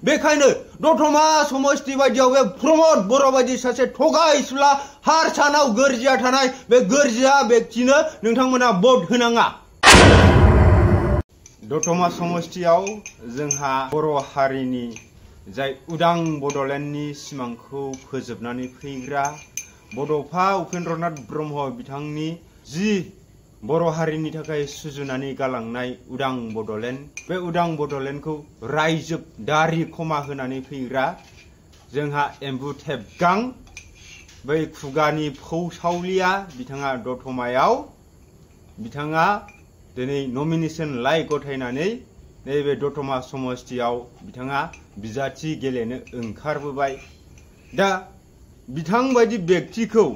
बेखायनो दतमा समष्टि बायदियाव बे प्रमद बर' बायदि सासे थगायसुला हारसानाव गोरजिया थानाय बे गोरजिया बेक्तिनो नोंथांमोना भट होनाङा। दतमा समष्टियाव जोंहा बर' हारिनि जाय उदां बड'लेण्डनि सिमांखौ फोजोबनानै फैग्रा बड'फा उपेन्द्रनाथ ब्रह्म बिथांनि जि बर' हारिनि थाखाय सुजुनानै गालांनाय उदां बड'लेण्ड, बे उदां बड'लेण्डखौ रायजोब दारि खमा होनानै फैग्रा जोंहा एम्बु थेबगां बै खुगानि फौसावलिया बिथाङा दतमायाव बिथाङा दिनै नमिनेशन लाइ गथायनानै नैबे दतमा समष्टियाव बिथाङा बिजाथि गेलेनो ओंखारबोबाय। दा बिथां बायदि बेक्तिखौ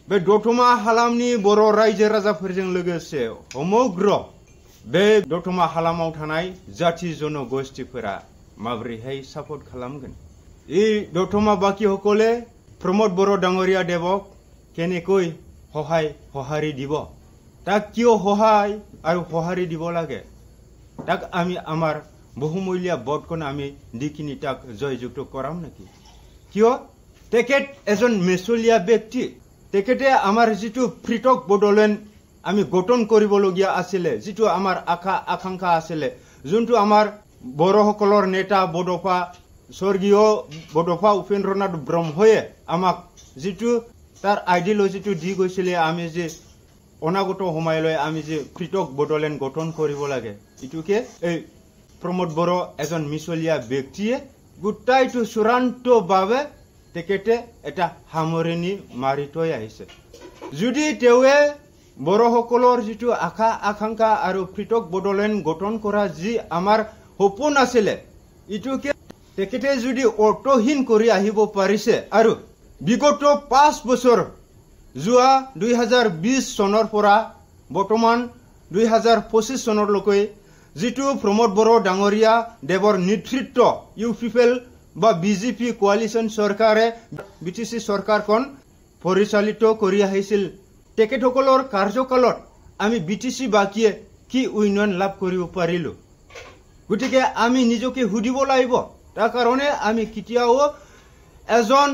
बे दतमा हालामनि बर' रायजो राजाफोरजों लोगोसे समग्र बे दतमा हालामाव थानाय जाति जनगोष्ठीफोरा माबोरैहाय सापर्ट खालामगोन? এই দতমা বাকীসকলে প্ৰমোদ বড়ো ডাঙৰীয়া দেৱক কেনেকৈ সঁহাৰি দিব? তাক কিয় সহায় আৰু সঁহাৰি দিব লাগে? তাক আমি আমাৰ বহুমূলীয়া ভোটখন আমি দি কিনি তাক জয়যুক্ত কৰাম নেকি? কিয় তেখেত এজন মেচলীয়া ব্যক্তি। তেখেতে আমাৰ যিটো পৃথক বডলেণ্ড আমি গঠন কৰিবলগীয়া আছিলে, যিটো আমাৰ আকাংক্ষা আছিলে, যোনটো আমাৰ বড়োসকলৰ নেতা বডফা স্বৰ্গীয় বডফা উপেন্দ্ৰনাথ ব্ৰহ্ময়ে আমাক যিটো তাৰ আইডিঅলজিটো দি গৈছিলে, আমি যে অনাগত সময়লৈ আমি যে পৃথক বডলেণ্ড গঠন কৰিব লাগে, এইটোকে এই প্ৰমোদ বড়ো এজন মিছলীয়া ব্যক্তিয়ে গোটাইটো চূড়ান্তভাৱে তেখেতে এটা সামৰণি মাৰি থৈ আহিছে। যদি তেওঁৱে বড়োসকলৰ যিটো আকাংক্ষা আৰু পৃথক বডলেণ্ড গঠন কৰা যি আমাৰ সপোন আছিলে, এইটোকে তেখেতে যদি অৰ্থহীন কৰি আহিব পাৰিছে আৰু বিগত 5 বছৰ যোৱা 2020 চনৰ পৰা বৰ্তমান 2025 চনলৈকে যিটো প্ৰমোদ বড়ো ডাঙৰীয়া দেৱৰ নেতৃত্ব ইউপিপিএল বা বিজেপি কোৱালিশ্যন চৰকাৰে বিটিচি চৰকাৰখন পৰিচালিত কৰি আহিছিল, তেখেতসকলৰ কাৰ্যকালত আমি বিটিচি বাকীয়ে কি উন্নয়ন লাভ কৰিব পাৰিলো? গতিকে আমি নিজকে সুধিব লাগিব। তাৰ কাৰণে আমি কেতিয়াও এজন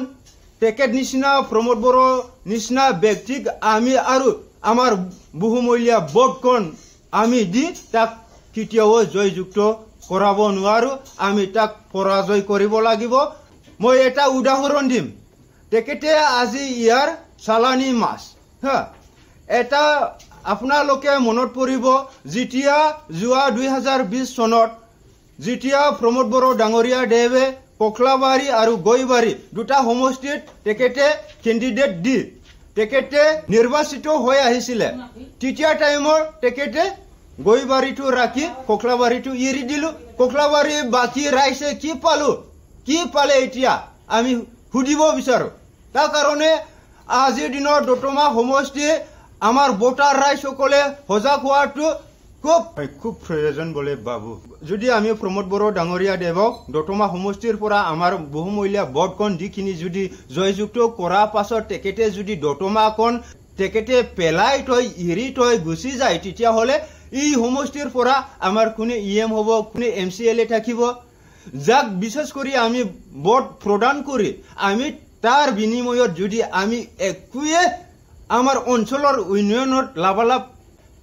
তেখেত নিচিনা প্ৰমোদ বড়ো নিচিনা ব্যক্তিক আমি আৰু আমাৰ বহুমূলীয়া ভোটখন আমি দি তাক কেতিয়াও জয়যুক্ত কৰাব নোৱাৰো। আমি তাক পৰাজয় কৰিব লাগিব। মই এটা উদাহৰণ দিম। তেখেতে আজি ইয়াৰ চালানী মাছ এটা আপোনালোকে মনত পৰিব, যেতিয়া যোৱা 2020 চনত যেতিয়া প্ৰমোদ বড়ো ডাঙৰীয়া দেৱে পখলাবাৰী আৰু গৈবাৰী দুটা সমষ্টিত তেখেতে কেণ্ডিডেট দি তেখেতে নিৰ্বাচিত হৈ আহিছিলে, তেতিয়া টাইমৰ তেখেতে গৈবাৰীটো ৰাখি পখলাবাৰীটো এৰি দিলো। পখলাবাৰী বাকী ৰাইজে কি পালে এতিয়া আমি সুধিব বিচাৰো। তাৰ কাৰণে আজিৰ দিনৰ দতমা সমষ্টি আমাৰ ভোটাৰ ৰাইজসকলে সজাগ হোৱাটো খুব প্ৰয়োজন বুলি ভাবো। যদি আমি প্ৰমোদ বড়ো ডাঙৰীয়া দেৱক দতমা সমষ্টিৰ পৰা আমাৰ বহুমূলীয়া ভোটখন দি কিনি যদি জয়যুক্ত কৰাৰ পাছত তেখেতে যদি দতমাখন তেখেতে পেলাই থৈ এৰি থৈ গুচি যায়, তেতিয়াহ'লে এই সমষ্টিৰ পৰা আমাৰ কোনে ইএম হ'ব, কোনে MCLA থাকিব? যাক বিশেষ কৰি আমি ভোট প্ৰদান কৰি আমি তাৰ বিনিময়ত যদি আমি একোৱে আমাৰ অঞ্চলৰ উন্নয়নত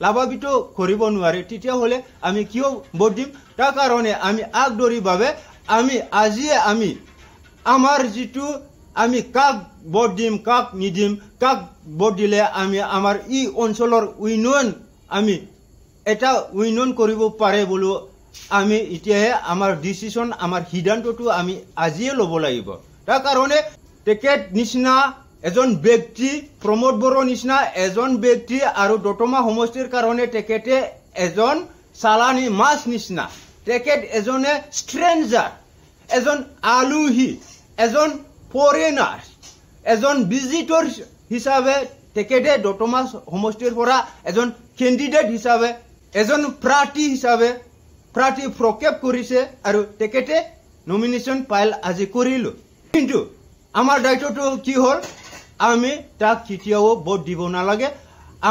লাভান্বিত কৰিব নোৱাৰে, তেতিয়াহ'লে আমি কিয় ভোট দিম? তাৰ কাৰণে আমি আগদৰিভাৱে আজিয়ে আমাৰ যিটো আমি কাক ভোট দিম, কাক নিদিম, কাক ভোট দিলে আমি আমাৰ এই অঞ্চলৰ উন্নয়ন আমি এটা উন্নয়ন কৰিব পাৰে বুলি আমি এতিয়াহে আমাৰ ডিচিশ্যন, আমাৰ সিদ্ধান্তটো আমি আজিয়ে ল'ব লাগিব। তাৰ কাৰণে তেখেত নিচিনা এজন ব্যক্তি, প্ৰমোদ বড়ো নিচিনা এজন ব্যক্তি আৰু দতমা সমষ্টিৰ কাৰণে তেখেতে এজন চালানী মাছ নিচিনা, তেখেত এজনে ষ্ট্ৰেঞ্জাৰ, এজন আলহী, এজন ফৰেনাৰ, এজন ভিজিটৰ হিচাপে তেখেতে দতমা সমষ্টিৰ পৰা এজন কেণ্ডিডেট হিচাপে, এজন প্ৰাৰ্থী হিচাপে প্ৰাৰ্থী প্ৰক্ষেপ কৰিছে আৰু তেখেতে নমিনেশ্যন ফাইল আজি কৰিলো। কিন্তু আমাৰ দায়িত্বটো কি হ'ল? আমি তাক কেতিয়াও ভোট দিব নালাগে।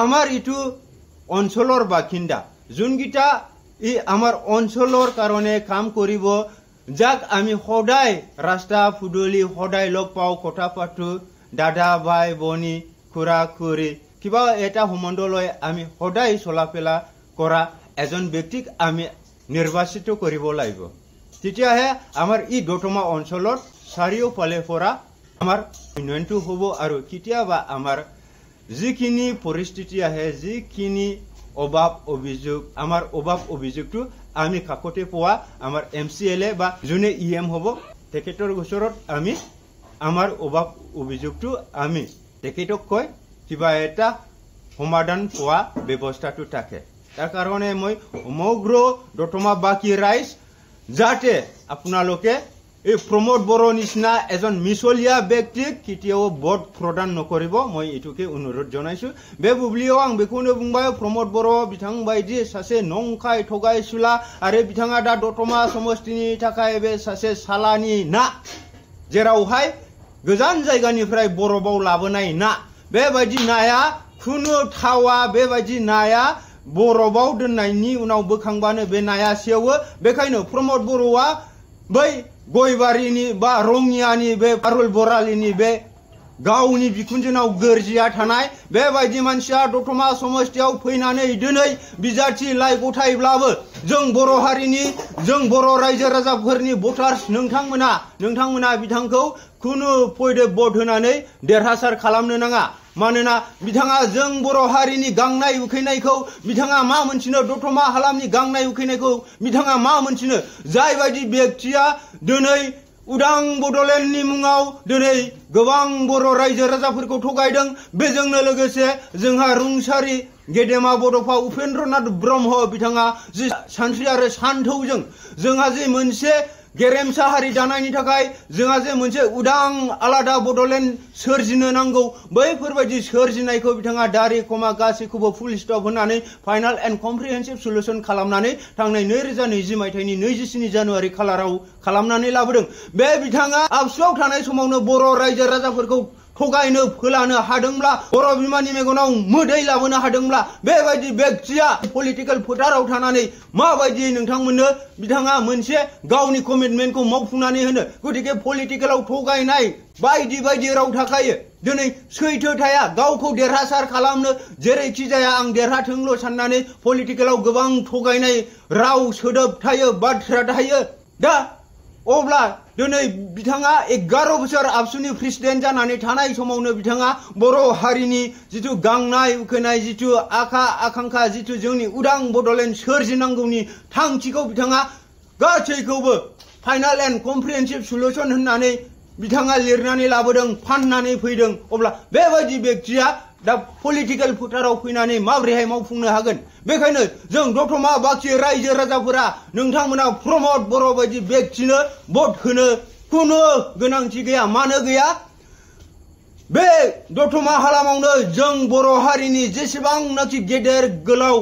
আমাৰ এইটো অঞ্চলৰ বাসিন্দা যোনকেইটা আমাৰ অঞ্চলৰ কাৰণে কাম কৰিব, যাক আমি সদায় ৰাস্তা ফুদলি সদায় লগ পাওঁ, কথা পাতো, দাদা ভাই বনি খুৰা খুৰী, কিবা এটা সম্বন্ধ লৈ আমি সদায় চলাফেৰা কৰা এজন ব্যক্তিক আমি নিৰ্বাচিত কৰিব লাগিব। তেতিয়াহে আমাৰ এই দতমা অঞ্চলত চাৰিওফালে পৰা আমাৰ উন্নয়নটো হ'ব আৰু কেতিয়াবা আমাৰ যিখিনি পৰিস্থিতি আহে, যিখিনি অভাৱ অভিযোগ, আমাৰ অভাৱ অভিযোগটো আমি কাকতে পোৱা আমাৰ MCLA বা যোনে EM হ'ব তেখেতৰ ওচৰত আমি আমাৰ অভাৱ অভিযোগটো আমি তেখেতক কৈ কিবা এটা সমাধান পোৱা ব্যৱস্থাটো থাকে। তাৰ কাৰণে মই সমগ্ৰ দতমাবাসী ৰাইজ যাতে আপোনালোকে এই প্ৰমোদ বড়ো নিচিনা এজন মিছলীয়া ব্যক্তিক কেতিয়াও ভোট প্ৰদান নকৰিব, মই এইটোকে অনুৰোধ জনাইছো। बे बुब्लियाव आं बेखौनो बुंबाय, प्रमोद बर' बिथां बायदि सासे नंखाय थगायसुला आरो बिथाङा दा दतमा समष्टिनि थाखाय बे सासे सालानि ना, जेरावहाय गोजान जायगानिफ्राय बरफाव लाबोनाय ना, बेबायदि नाया खुनु थावा, बेबायदि नाया बरफाव दोननायनि उनाव बोखांबानो बे नाया सेवो। बेखायनो प्रमोद बर'आ बै गयबारिनि बा रङियानि बे पारुल बरालिनि बे गावनि बिखुनजोनाव गोरजिया थानाय बेबायदि मानसिया दतमा समष्टियाव फैनानै दिनै बिजाथि लाइ गथायब्लाबो जों बर' हारिनि, जों बर' रायजो राजाफोरनि भटार्स नोंथांमोना बिथांखौ खुनु फैदो भट होनानै देरहासार खालामनो नाङा। मानोना बिथाङा जों बर' हारिनि गांनाय उखैनायखौ बिथाङा मा मोनथिनो, दतमा हालामनि गांनाय उखैनायखौ बिथाङा मा मोनथिनो। जाय बायदि व्यक्तिया दिनै उदां बड'लेण्डनि मुङाव दिनै गोबां बर' रायजो राजाफोरखौ थगायदों, बेजोंनो लोगोसे जोंहा रुंसारि गेदेमा बड'फा उपेन्द्रनाथ ब्रह्म बिथाङा जि सानस्रि आरो सान्थौजों जोंहा जे मोनसे गेरेमसा हारि दानायनि थाखाय जोंहा जे मोनसे उदां आलादा बड'लेण्ड सोरजिनो नांगौ, बैफोरबायदि सोरजिनायखौ बिथाङा दारि कमा गासैखौबो फुल स्टप होनानै फाइनाल एन्ड कमप्रिहेन्सिभ सल्युसन खालामनानै थांनाय 2020 मायथाइनि 27 जानुवारि खालाराव खालामनानै लाबोदों। बे बिथाङा आबसुआव थानाय समावनो बर' रायजो राजाफोरखौ थगायनो फोलानो हादोंब्ला, बर' बिमानि मेगनाव मोदै लाबोनो हादोंब्ला, बेबायदि व्यक्तिया पलिटिकेल फोथाराव थानानै माबायदि नोंथांमोननो बिथाङा मोनसे गावनि कमिटमेन्टखौ मावफुंनानै होनो। गतिके पलिटिकेलाव थगायनाय बायदि बायदि राव थाखायो, दिनै सैथो थाया। गावखौ देरहासार खालामनो जेरैखि जाया आं देरहाथोंल' साननानै पलिटिकेलाव गोबां थगायनाय राव सोदोब थायो, बाथ्रा थायो। दा अब्ला दिनै बिथाङा 11 बोसोर आबसुनि प्रेसिडेन्ट जानानै थानाय समावनो बिथाङा बर' हारिनि जिथु गांनाय उखैनाय, जिथु आखा आकांक्षा, जिथु जोंनि उदां बड'लेण्ड सोरजिनांगौनि थांखिखौ बिथाङा गासैखौबो फाइनाल एन्ड कमप्रिहेन्सिभ सल्युसन होननानै बिथाङा लिरनानै लाबोदों, फाननानै फैदों। अब्ला बेबायदि व्यक्तिया दा पलिटिकेल फोथाराव फैनानै माबोरैहाय मावफुंनो हागोन? बेखायनो जों दतमाबासि रायजो राजाफोरा नोंथांमोना प्रमोद बर' बायदि व्यक्तिनो भट होनो खुनु गोनांथि गैया। मानो गैया? बे दतमा हालामावनो जों बर' हारिनि जेसेबांनाखि गेदेर गोलाव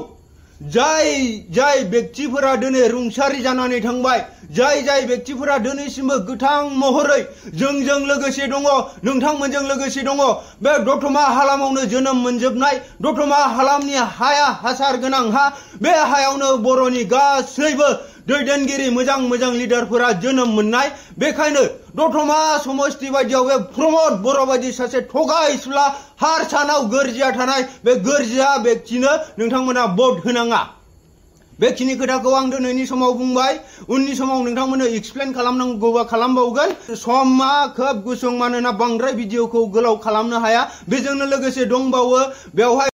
जाय व्यक्तिफोरा दिनै रुंसारि जानानै थांबाय, जाय व्यक्तिफोरा दिनैसिमबो गोथां महरै जोंजों लोगोसे दङ, नोंथांमोनजों लोगोसे दङ। बे दतमा हालामावनो जोनोम मोनजोबनाय, दतमा हालामनि हाया हासार गोनां हा, बे हायावनो बर'नि गासैबो दैदेनगिरि मोजां लिडारफोरा जोनोम मोननाय। बेखायनो दतमा समष्टि बायदियाव बे प्रमोद बर' बायदि सासे थगायसुला हारसानाव गोरजिया थानाय बे गोरजिया व्यक्तिनो नोंथांमोना भट होनाङा। बेखिनि खोथाखौ आं दिनैनि समाव बुंबाय। उननि समाव नोंथांमोननो एक्सप्लेन खालामनांगौबा खालामबावगोन। समा खोब गुसुं, मानोना बांद्राय भिडिअखौ गोलाव खालामनो हाया। बेजोंनो लोगोसे दंबावो बेवहाय